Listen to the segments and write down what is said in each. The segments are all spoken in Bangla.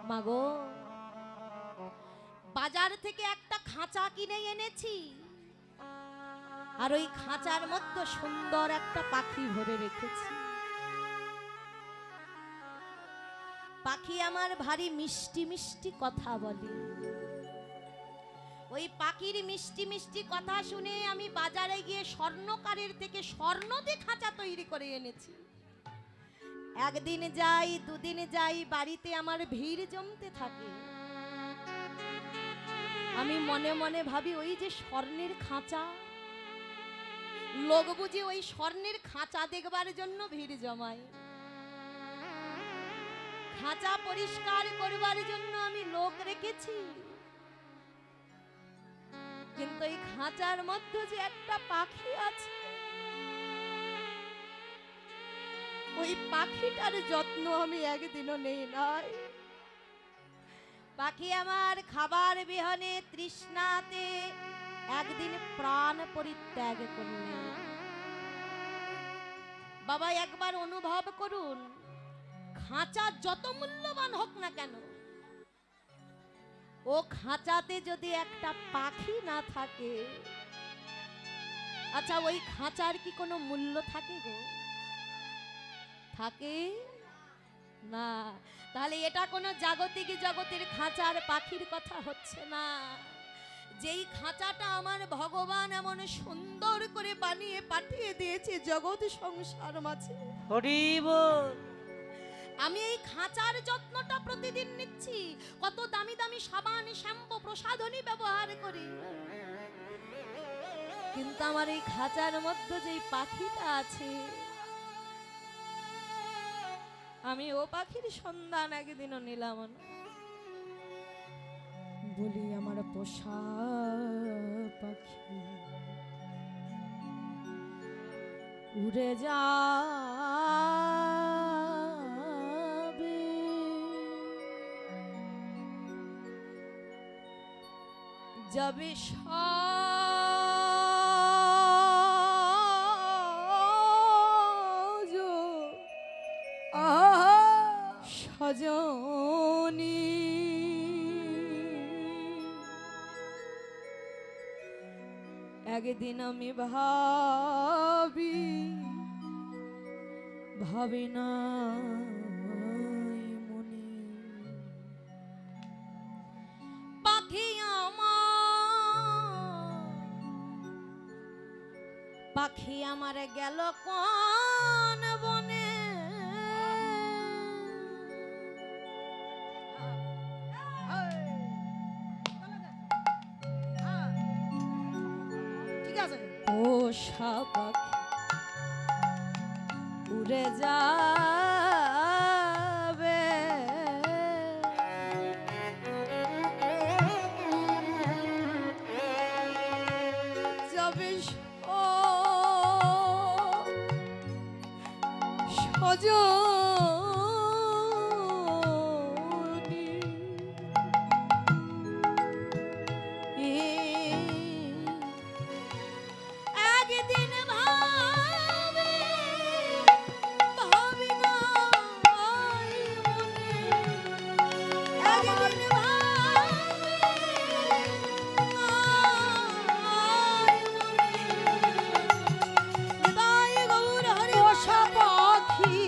মাগো, বাজার থেকে একটা খাঁচা কিনে এনেছি, আর ওই খাঁচার মধ্যে সুন্দর একটা পাখি ভরে রেখেছি। পাখি আমার ভারী মিষ্টি মিষ্টি কথা বলে। ওই পাখির মিষ্টি মিষ্টি কথা শুনে আমি বাজারে গিয়ে স্বর্ণকারের থেকে স্বর্ণ দিয়ে খাঁচা তৈরি করে এনেছি। একদিন যাই, দুদিন যাই, বাড়িতে আমার ভিড় জমতে থাকে। আমি মনে মনে ভাবি, ওই যে স্বর্ণের খাঁচা, লোক বুঝি ওই স্বর্ণের খাঁচা দেখবার জন্য ভিড় জমায়। খাঁচা পরিষ্কার করবার জন্য আমি লোক রেখেছি, কিন্তু এই খাঁচার মধ্যে যে একটা পাখি আছে, ওই পাখিটার যত্ন আমি একদিনও নেই নাই। পাখি আমার খাবার বিহনে তৃষ্ণাতে একদিন প্রাণ পরিত্যাগ করলে। বাবা, একবার অনুভব করুন, খাঁচা যত মূল্যবান হোক না কেন, ও খাঁচাতে যদি একটা পাখি না থাকে, আচ্ছা ওই খাঁচার কি কোনো মূল্য থাকে গো? থাকে না। তাহলে এটা কোনো জাগতিক জগতের খাঁচার পাখির কথা হচ্ছে না। যেই খাঁচাটা আমার ভগবান এমন সুন্দর করে বানিয়ে পাঠিয়ে দিয়েছে জগৎ সংসার মাঝে, হরি বল। আমি এই খাঁচার যত্নটা প্রতিদিন নিচ্ছি। কত দামি দামি সাবান, শ্যাম্পু, প্রসাধনী ব্যবহার করি, কিন্তু আমার এই খাঁচার মধ্যে যেই পাখিটা আছে, আমি ও পাখির সন্ধান একদিনও নিলাম না। বলি আমার পোষা পাখি উড়ে যাবে, যাবে সজনী। একদিন আমি ভাবি, ভাবি না মনে, পাখি আমার গেল কোন বনে। পোষা পাখি উড়ে যাবে, যাবে সজনী। একদিন ভাবি, ভাবি না মনে, একদিন ভাবি হৃদয় গৌর হরি। পোষা পাখি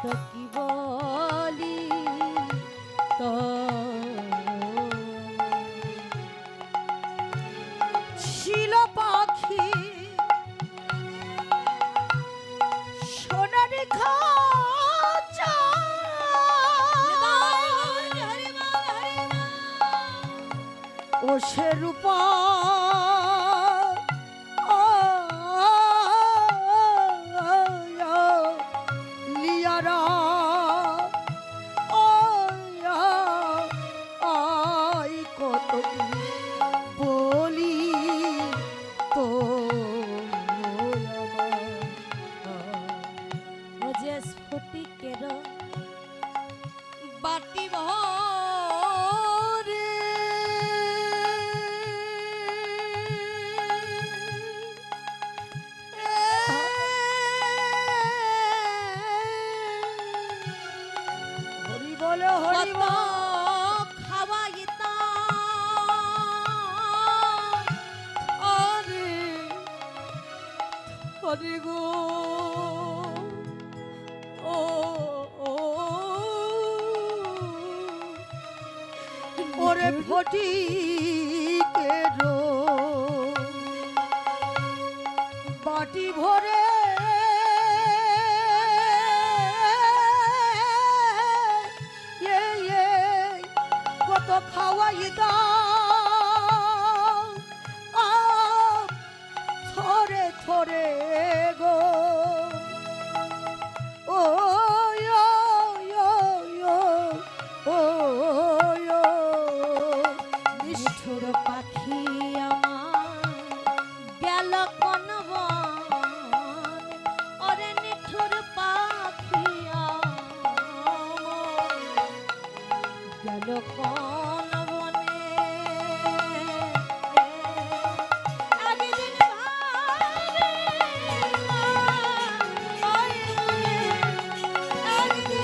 তো কি বলি তো ছিল পাখি সোনারি খাঁচা ও সে রূপা লিয়ারা আই কত বলি তো ও যে স্ফটিকের বাটি ভরে হরি বলো হরি কত বল খাওয়াইতাম আরে হরি গো ও ও ওরে ফটিকেরো বাটি ভরে কত খাওয়াই দাও থরে থরে গো ও নিষ্ঠুর পাখি আমার গেল কোন বন ওরে নিষ্ঠুর পাখি আমার গেল কোন বনে একদিন ভাবে একদিন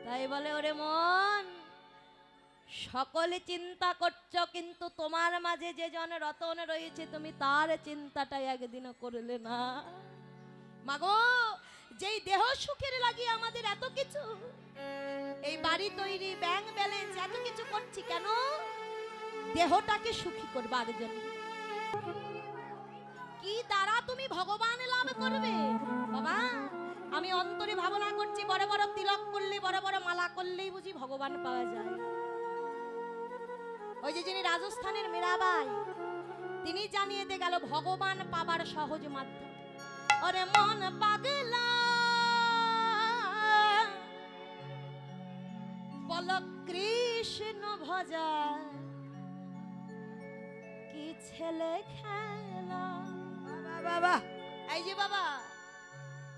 তাই বলে ওরে মন সকলে চিন্তা করছো কিন্তু তোমার মাঝে যে জন রতন রয়েছে তুমি তার চিন্তাটাই একদিনও করলে না মাগো যেই দেহ সুখের লাগিয়ে আমাদের এত কিছু এই বাড়ি তৈরি ব্যাংক ব্যালেন্স এত কিছু করছি কেন দেহটাকে সুখী করবার জন্য কি দ্বারা তুমি ভগবান লাভ করবে বাবা আমি অন্তরে ভাবনা করছি বড় বড় তিলক করলে বড় বড় মালা করলেই বুঝি ভগবান পাওয়া যায় ওই যে যিনি রাজস্থানের মীরাবাই তিনি জানিয়ে দিয়ে গেল ভগবান পাবার সহজ মাধ্যম ওরে মন পাগলা বল কৃষ্ণ ভজা কি ছেলে খেলা বাবা এই যে বাবা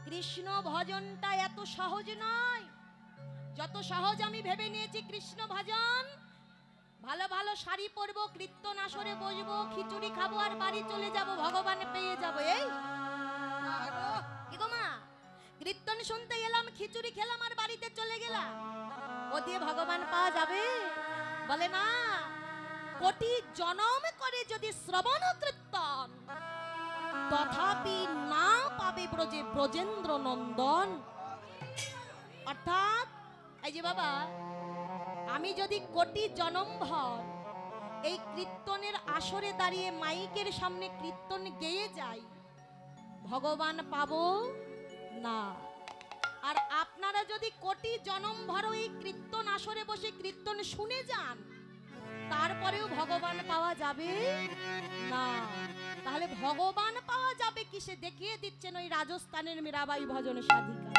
কৃষ্ণ ভজনটা এত সহজ নয় যত সহজ আমি ভেবে নিয়েছি কৃষ্ণ ভজন ভালো ভালো শাড়ি পরবো কীর্তন আসরে বসবো খিচুড়ি খাবো আর বাড়ি চলে যাব ভগবান পেয়ে যাবো এই কি গো মা কীর্তন শুনতে এলাম খিচুড়ি খেলাম আর বাড়িতে চলে গেলাম ও দিয়ে ভগবান পাওয়া যাবে বলে না কোটি জনম করে যদি শ্রবণ কীর্তন তথাপি না পাবে ব্রজে ব্রজেন্দ্র নন্দন অর্থাৎ এই যে বাবা আমি যদি কোটি জনম ভর এই কীর্তনের আসরে দাঁড়িয়ে মাইকের সামনে কীর্তন গেয়ে যাই ভগবান পাবো না আর আপনারা যদি কোটি জনম ভর এই কীর্তন আসরে বসে কীর্তন শুনে যান তারপরেও ভগবান পাওয়া যাবে না তাহলে ভগবান পাওয়া যাবে কিসে দেখিয়ে দিচ্ছেন ওই রাজস্থানের মীরাবাই ভজন সাধিকা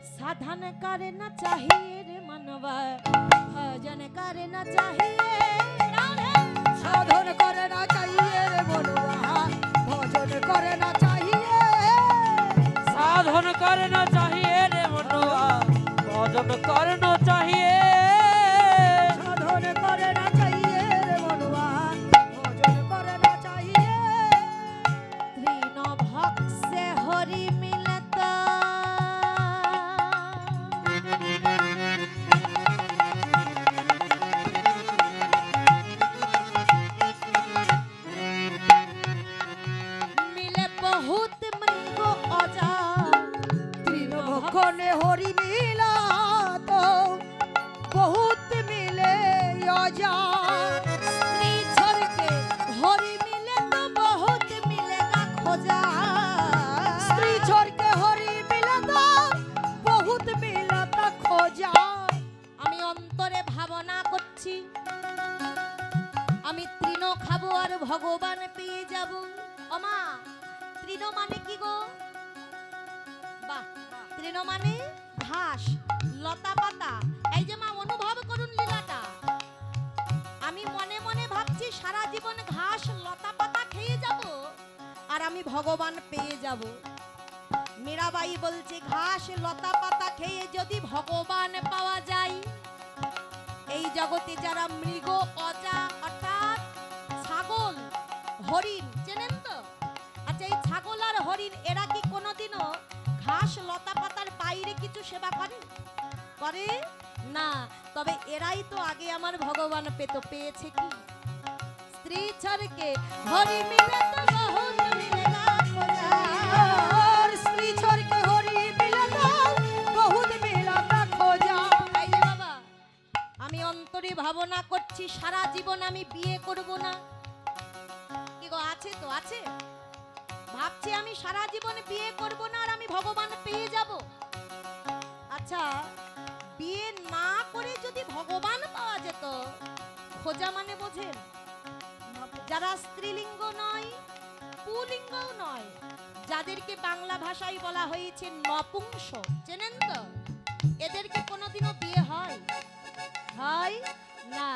साधन करना चाहिए रे मनवा भजन करना चाहिए साधन करना चाहिए रे बोलवा भजन करना चाहिए साधन करना चाहिए रे मनवा भजन करना चाहिए साधन करना चाहिए रे बोलवा भजन करना चाहिए तीन भक्त से हरि मिलता खोजा। स्त्री छोड़ के हरि मिले तो बहुत मिलेगा खोजा। स्त्री छोड़ के हरि मिले तो बहुत मिलता खोजा। আমি অন্তরে ভাবনা করছি আমি তৃণ খাবো আর ভগবান পেয়ে যাব। ওমা তৃণ মানে কি গো? বাহ, তৃণ মানে ঘাস লতা পাতা। এই যে মা অনুভব করুন লীলাটা। আমি মনে মনে ভাবছি সারা জীবন ঘাস লতা পাতা খেয়ে যাব আর আমি ভগবান পেয়ে যাব। মীরাবাই বলছে ঘাস লতা পাতা খেয়ে যদি ভগবান পাওয়া যায়, এই জগতে যারা মৃগ অজা অর্থাৎ ছাগল হরিণ চেনেন তো? আচ্ছা এই ছাগল আর হরিণ এরা কি কোনোদিনও ঘাস লতা পাতার বাইরে কিছু সেবা করে? করে না। তবে এরাই তো আগে আমার ভগবান পেয়েছে কি? স্ত্রী ছাড়কে হরি মিলে তো বহুত মিলেগা খোঁজা। और स्त्री छोड़ के हरि मिले तो बहुत मिलता खोजा। এই যে বাবা আমি অন্তরে ভাবনা করছি সারা জীবন আমি বিয়ে করব না। কি গো আছে তো আছে? ভাবছি আমি সারা জীবন বিয়ে করব না আর আমি ভগবান পেয়ে যাব। আচ্ছা বিয়ে না করে যদি ভগবান পাওয়া যেত, খোঁজা মানে বোঝেন? যারা স্ত্রীলিঙ্গ নয় পুলিঙ্গও নয়, যাদেরকে বাংলা ভাষায় বলা হয়েছে নপুংসক, চেনেন তো? এদেরকে কোনোদিনও বিয়ে হয়? হয় না।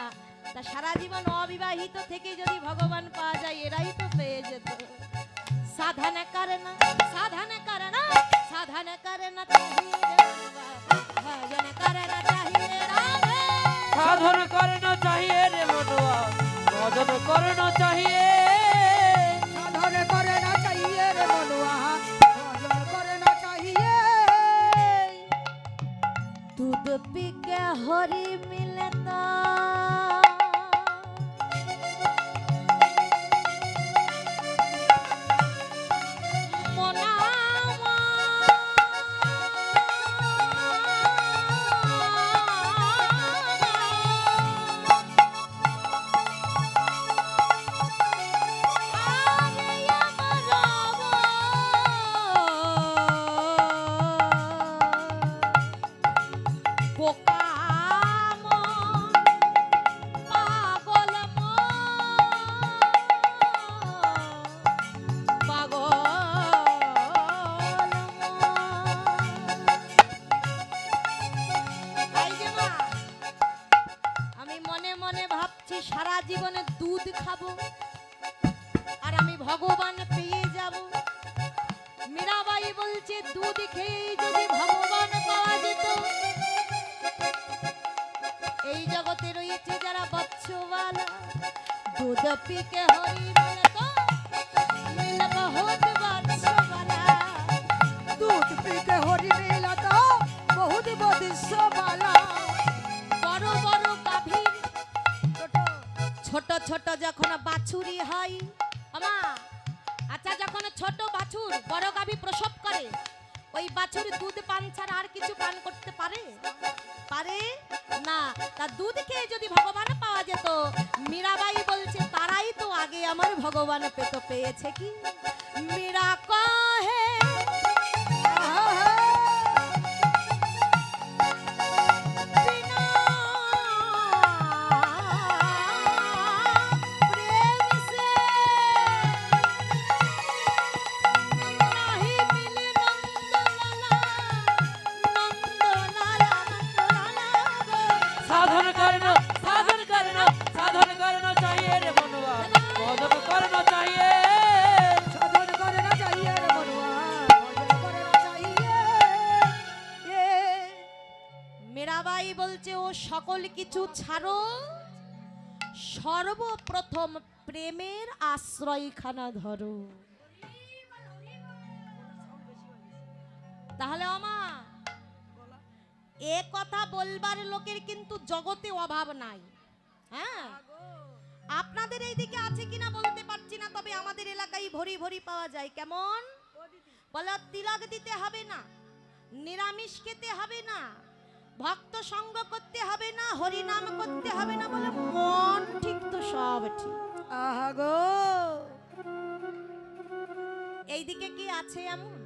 তা সারা জীবন অবিবাহিত থেকে যদি ভগবান পাওয়া যায় এরাই তো পেয়ে যেত। সাধনা করে না সাধনা করে না সাধনা করে না চাহিয়ে ভজন করে না চাহিয়ে রাধে। সাধন করে না চাহিয়ে রে মনুয়া ভজন করে না চাহিয়ে। साधन करना चाहिए रे मनुआ, भजन करना चाहिए। दूध पी के हरि मिले तो मनावा। আরে আমার বোকা মন, পাগল মন, পাগল মন। এই যে মা, আমি মনে মনে ভাবছি সারা জীবনে দুধ খাবো আর আমি ভগবান পেয়ে যাব। মীরাবাই বলছে দুধ খেয়েই যদি ভগবান পাওয়া যেত। এই জগতে রয়েছে যারা বৎসবালা, দুধ পিকে হরি মিলে তো মিল বহুত বৎসবালা। दूध पी के हरि मिला तो बहुत बदिश वाला। বড় বড় গাভীর ছোট ছোট যখন বাছুরি হয়, আমা আচ্ছা যখন ছোট বাছুর বড় গাভী প্রসব করে, ওই বাছুর দুধ পান ছাড়া আর কিছু পান করতে পারে? পারে না। তা দুধ খেয়ে যদি ভগবান পাওয়া যেত, মীরাবাই বলছে তারাই তো আগে আমার ভগবান পেয়েছে কি? মীরা কহে बिना प्रेम से नहीं मिले नंदलाला, नंदलाला, नंदलाला। साधन करना साधन करना साधन करना चाहिए रे मनुआ भजन करना चाहिए। साधन करना चाहिए रे मनुआ, भजन करना चाहिए। মীরাবাই বলছে ও সকল কিছু ছাড়ো, সর্বপ্রথম প্রেমের আশ্রয়খানা ধরো। তাহলে আমা এ কথা বলবার লোকের কিন্তু জগতে অভাব নাই। হ্যাঁ আপনাদের এইদিকে আছে কিনা বলতে পারছি না, তবে আমাদের এলাকায় ভরি ভরি পাওয়া যায়। কেমন? বলা তিলক দিতে হবে না, নিরামিষ খেতে হবে না, ভক্ত সঙ্গ করতে হবে না, হরি নাম করতে হবে না, বলে ঠিক। আহা গো, এইদিকে কি আছে এমন?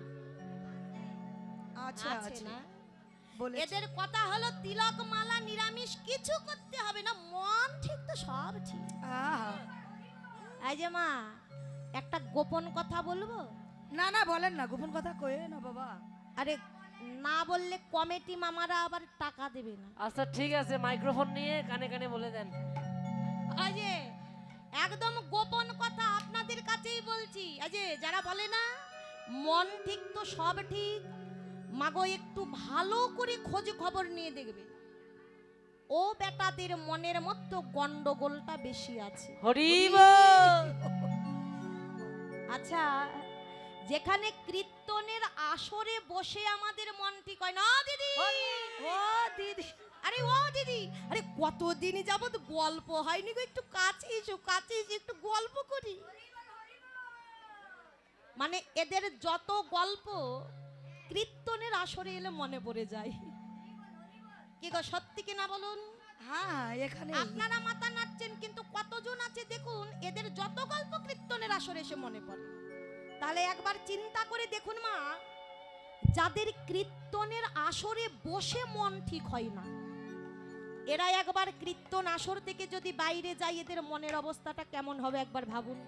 আছে আছে আছে না? বলে এদের কথা হলো তিলক মালা নিরামিষ কিছু করতে হবে না, মন ঠিক তো সব ঠিক। আহা, এই যে মা, একটা গোপন কথা বলবো? না না বলেন না, গোপন কথা কয়ে না বাবা। আরে না বললে কমিটি মামারা আবার টাকা দেবে না। আচ্ছা ঠিক আছে, মাইক্রোফোন নিয়ে কানে কানে বলে দেন। এই যে একদম গোপন কথা আপনাদের কাছেই বলছি। এই যে যারা বলে না মন ঠিক তো সব ঠিক, মাগো একটু ভালো করে খোঁজ খবর নিয়ে দেখবে, ও বেটাদের মনের মধ্যে গন্ডগোলটা বেশি আছে। হরিব আচ্ছা, যেখানে কীর্তনের আসরে বসে আমাদের মন ঠিক হয় না দিদি। ও দিদি, আরে ও দিদি, আরে কতদিন যাবত গল্প হয়নি গো, একটু কাছে এসো, কাছে এসে একটু গল্প করি। মানে এদের যত গল্প কীর্তনের আসরে এলে মনে পড়ে যায়। কি গো সত্যি কিনা বলুন? হ্যাঁ এখানে আপনারা মাথা নাড়ছেন, কিন্তু কতজন আছে দেখুন এদের যত গল্প কীর্তনের আসরে এসে মনে পড়ে। তাহলে একবার চিন্তা করে দেখুন মা, যাদের কীর্তনের আসরে বসে মন ঠিক হয় না, এরা একবার কীর্তন আসর থেকে যদি বাইরে যায় এদের মনের অবস্থাটা কেমন হবে একবার ভাবুন।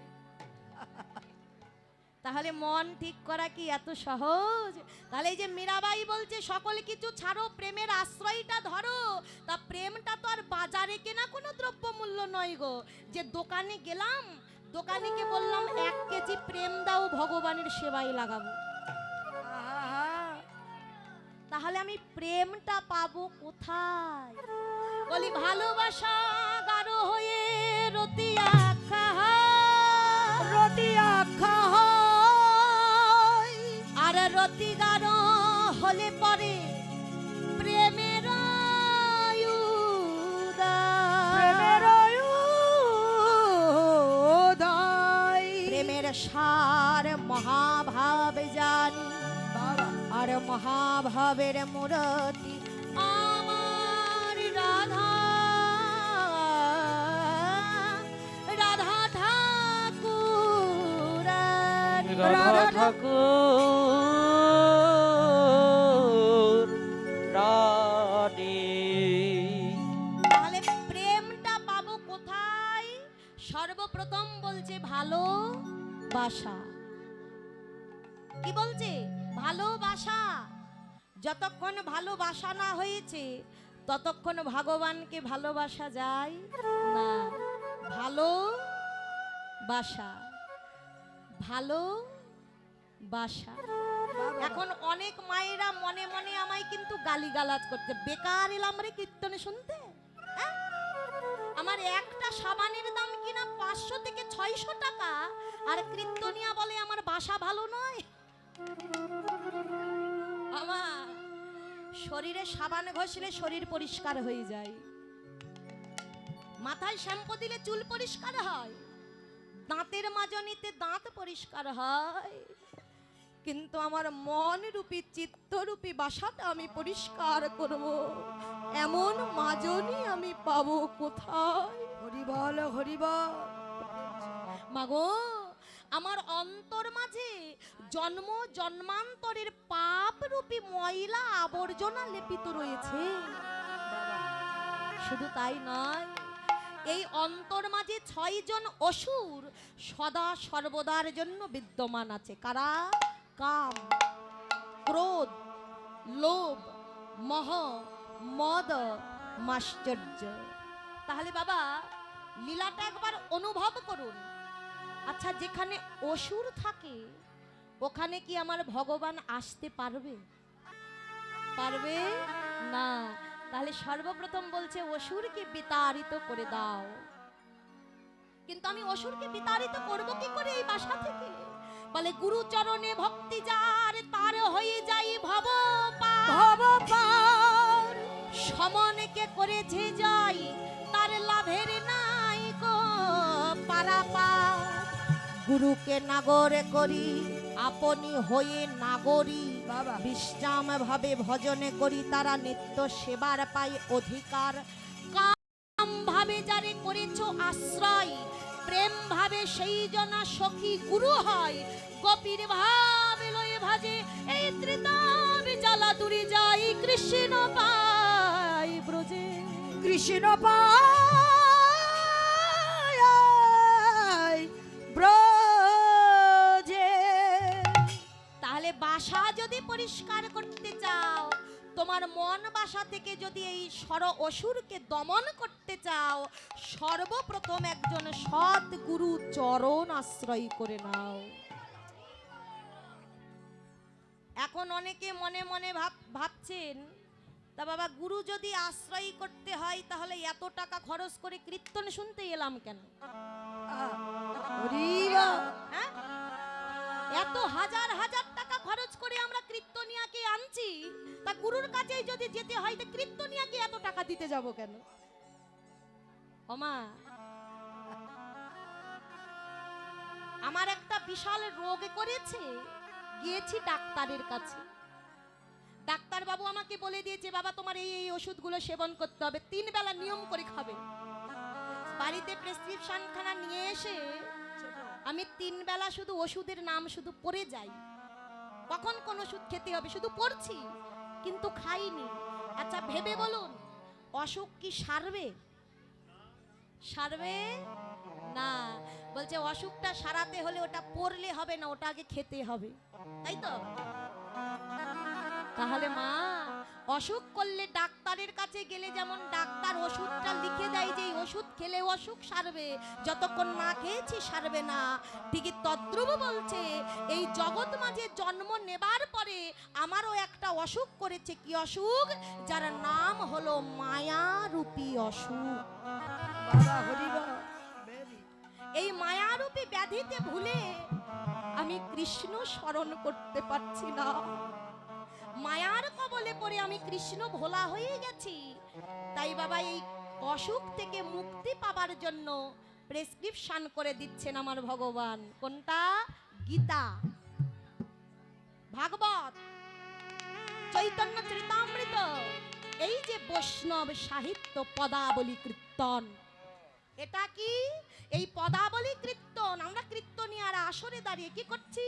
তাহলে মন ঠিক করা কি এত সহজ? তাহলে এই যে মীরাবাই বলছে সকল কিছু ছাড়ো, প্রেমের আশ্রয়টা ধরো। তা প্রেমটা তো আর বাজারে কেনা কোনো দ্রব্যমূল্য নয় গো, যে দোকানে গেলাম, দোকানিকে বললাম 1 কেজি প্রেম দাও, ভগবানের সেবায় লাগাবো। আহা, তাহলে আমি প্রেমটা পাবো কোথায়? বলি ভালোবাসা গাঢ় হয়ে রতিয়া রতিয়া খায়, আর রতি গাঢ় হলে পরে প্রেমের প্রেমের উদয়। প্রেমের সার মহাভাব জানি, বাবা আর মহাভাবের মূরতি আমার রাধা, রাধা ঠাকুর, রাধা ঠাকুর রানী। তাহলে প্রেমটা পাবো কোথায়? সর্বপ্রথম বলছে ভালোবাসা। কি বলছে? ভালোবাসা। যতক্ষণ ভালোবাসা না হয়েছে ততক্ষণ ভগবানকে ভালোবাসা যায় না। ভালোবাসা, ভালোবাসা। এখন অনেক মায়েরা মনে মনে আমায় কিন্তু গালিগালাজ করতে, বেকার এলাম রে কীর্তনে শুনতে। হ্যাঁ? আমার একটা সাবানের দাম কিনা 500 থেকে 600 টাকা, আর কীর্তনিয়া বলে আমার বাসা ভালো নয়। আমার শরীরে সাবান ঘষলে শরীর পরিষ্কার হয়ে যায়, মাথায় শ্যাম্পু দিলে চুল পরিষ্কার হয়, দাঁতের মাজনিতে দাঁত পরিষ্কার হয়, কিন্তু আমার মন রূপী চিত্তরূপী বাসাটা আমি পরিষ্কার করব, এমন মাজনি আমি পাবো কোথায়? হরিবল হরিবল। মাগো, আমার অন্তর মাঝে জন্ম জন্মান্তরের পাপ রূপী ময়লা আবর্জনা লেপিত রয়েছে। শুধু তাই নয়, এই অন্তর মাঝে 6 জন অসুর সদা সর্বদার জন্য বিদ্যমান আছে। কারা? কাম, ক্রোধ, লোভ, মোহ, মদ, মাশ্চর্য। তাহলে বাবা লীলাটা একবার অনুভব করুন। আচ্ছা, যেখানে অসুর থাকে ওখানে কি আমার ভগবান আসতে পারবে? পারবে না। তাহলে সর্বপ্রথম বলছে অসুরকে বিতাড়িত করে দাও। কিন্তু আমি অসুরকে বিতাড়িত করব কি করে এই বাসা থেকে? বলে গুরু চরণে ভক্তি যার তার হয়ে যাই ভব পার, সমনকে করেছে যাই তার লাভের নাই গো পারাপার। গুরুকে নাগর করি আপনি হয়ে নাগরী, বাবা বিশ্রাম ভাবে ভজনে করি তারা নিত্য সেবার পাই অধিকার। কাম ভাবে যারে করেছ আশ্রয়, প্রেম ভাবে সেই জনা সখী গুরু হয়, গোপীর ভাবে লয়ে ভাজে এই ত্রিতাব জ্বালা দূরে যাই কৃষ্ণ পাই ব্রজে। কৃষ্ণ পায় ব্রজে। তাহলে বাসা যদি পরিষ্কার করতে চাও, তোমার মন বাসা থেকে যদি এই অসুরকে দমন করতে চাও, সর্বপ্রথম একজন সৎ গুরু চরণ আশ্রয় করে নাও। এখন অনেকে মনে মনে ভাবছেন, তা বাবা গুরু যদি আশ্রয় করতে হয় তাহলে এত টাকা খরচ করে কীর্তন শুনতে এলাম কেন? হ্যাঁ, এত হাজার হাজার টাকা খরচ করে আমরা কীর্তনিয়াকে আনছি, তা গুরুর কাছেই যদি যেতে হয় তো কীর্তনিয়াকে এত টাকা দিতে যাব কেন? ওমা, আমার একটা বিশাল রোগ করেছে, গিয়েছি ডাক্তারের কাছে। ডাক্তার বাবু আমাকে বলে দিয়েছে, বাবা তোমার এই এই ওষুধগুলো সেবন করতে হবে, 3 বেলা নিয়ম করে খাবে। বাড়িতে প্রেসক্রিপশন খানা নিয়ে এসে আমি 3 বেলা শুধু ওষুধের নাম শুধু পড়ে যাই, কখন কোন ওষুধ খেতে হবে শুধু পড়ছি, কিন্তু খাইনি। আচ্ছা ভেবে বলুন, অসুখ কি সারবে? সারবে না। বলছে অসুখটা সারাতে হলে ওটা পড়লে হবে না, ওটা আগে খেতে হবে, তাই তো? তাহলে মা, অসুখ করলে ডাক্তারের কাছে গেলে যেমন ডাক্তার ওষুধটা লিখে দেয় যে এই ওষুধ খেলে অসুখ সারবে, যতক্ষণ না খেয়েছি সারবে না, ঠিকই তদ্রুপ বলছে এই জগৎ মাঝে জন্ম নেবার পরে আমারও একটা অসুখ করেছে। কি অসুখ? যার নাম হলো মায়ারূপী অসুখ। বাবা হরিব। এই মায়ারূপী ব্যাধিতে ভুলে আমি কৃষ্ণ স্মরণ করতে পারছি না। মায়ার কবলে পড়ে আমি কৃষ্ণ ভোলা হয়ে গেছি। তাই বাবা এই অসুখ থেকে মুক্তি পাবার জন্য প্রেসক্রিপশন করে দিচ্ছেন আমার ভগবান। কোনটা? গীতা, ভাগবত, চৈতন্য চরিতামৃত, এই যে বৈষ্ণব সাহিত্য পদাবলী কীর্তন, এটা কি? এই পদাবলী কীর্তন আমরা কীর্তনিয়ারা আসরে দাঁড়িয়ে কি করছি?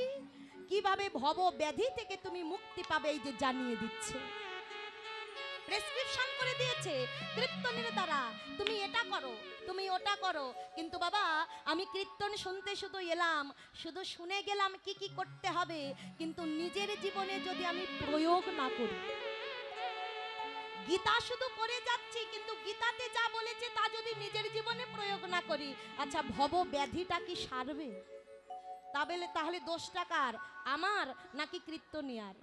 কিভাবে ভব ব্যাধি থেকে তুমি মুক্তি পাবে এই যে জানিয়ে দিচ্ছে, প্রেসক্রিপশন করে দিয়েছে কীর্তনের দ্বারা। তুমি এটা করো, তুমি ওটা করো। কিন্তু বাবা আমি কীর্তন শুনতে শুধু এলাম, শুধু শুনে গেলাম কি কি করতে হবে, কিন্তু নিজের জীবনে যদি আমি প্রয়োগ না করি, গীতা শুধু পড়ে যাচ্ছি কিন্তু গীতাতে যা বলেছে তা যদি নিজের জীবনে প্রয়োগ না করি, আচ্ছা ভব ব্যাধিটা কি সারবে? তাহলে দোষটা কার? আমার নাকি কীর্তনিয়ার?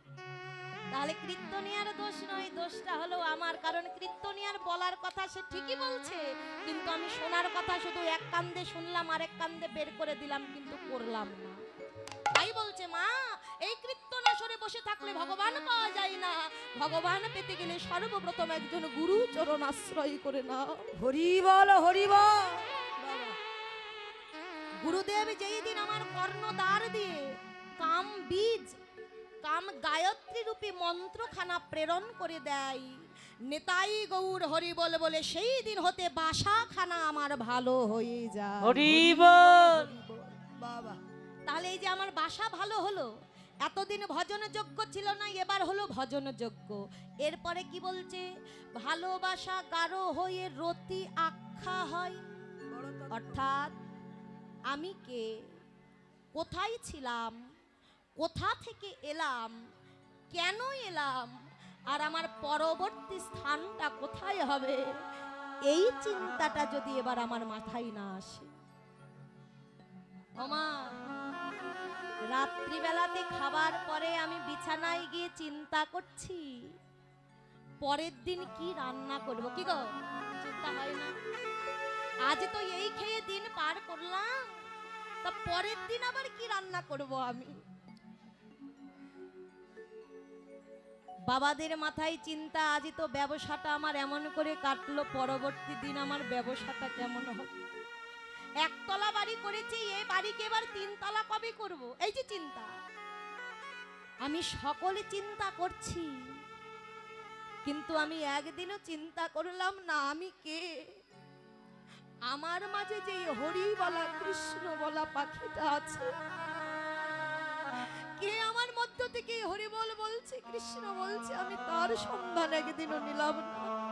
তাহলে কীর্তনিয়ার দোষ নয়, দোষটা হলো আমার। কারণ কীর্তনিয়ার বলার কথা সে ঠিকই বলছে, কিন্তু আমি শোনার কথা শুধু এক কান্দে শুনলাম আর এক কান্দে বের করে দিলাম, কিন্তু করলাম না। তাই বলছে মা, এই কীর্তন আসরে বসে থাকলে ভগবান পাওয়া যায় না। ভগবান পেতে গেলে সর্বপ্রথম একজন গুরু চরণ আশ্রয় করে নাও। হরি বল, হরি বল। গুরুদেব যেই দিন আমার কর্ণদ্বার দিয়ে কাম বীজ, কাম গায়ত্রী রূপী মন্ত্রখানা প্রেরণ করে দেয়, নেতাই গৌর হরি বল বলে সেই দিন হতে বাসাখানা আমার ভালো হয়ে যায়। হরি বল। বাবা তাহলে এই যে আমার বাসা ভালো হলো, এতদিন ভজনযোগ্য ছিল না, এবার হলো ভজনযোগ্য। এরপরে কি বলছে? ভালোবাসা গাঢ় হয়ে রতি আখ্যা হয়। অর্থাৎ আমি কে, কোথায় ছিলাম, কোথা থেকে এলাম, কেন এলাম, আর আমার পরবর্তী স্থানটা কোথায় হবে, এই চিন্তাটা যদি এবার আমার মাথায় না আসে। ওমা, রাত্রিবেলাতে খাবার পরে আমি বিছানায় গিয়ে চিন্তা করছি পরের দিন কি রান্না করব। কি গো, চিন্তা হয় না? আজ তো এই খেয়ে দিন পার করলাম, তা পরের দিন আবার কি রান্না করব আমি? বাবাদের মাথায় চিন্তা, আজ তো ব্যবসাটা আমার এমন করে কাটলো, পরবর্তী দিন আমার ব্যবসাটা কেমন হবে। একতলা বাড়ি করেছি, এই বাড়িকে এবার 3 তলা কবে করব, এই যে চিন্তা। আমি সকলে চিন্তা করছি, কিন্তু আমি একদিনও চিন্তা করলাম না আমি কে, আমার মাঝে যে হরি বলা কৃষ্ণ বলা পাখিটা আছে, কে আমার মধ্য থেকে হরি বলছে কৃষ্ণ বলছে, আমি তার সন্ধান একদিনও নিলাম না।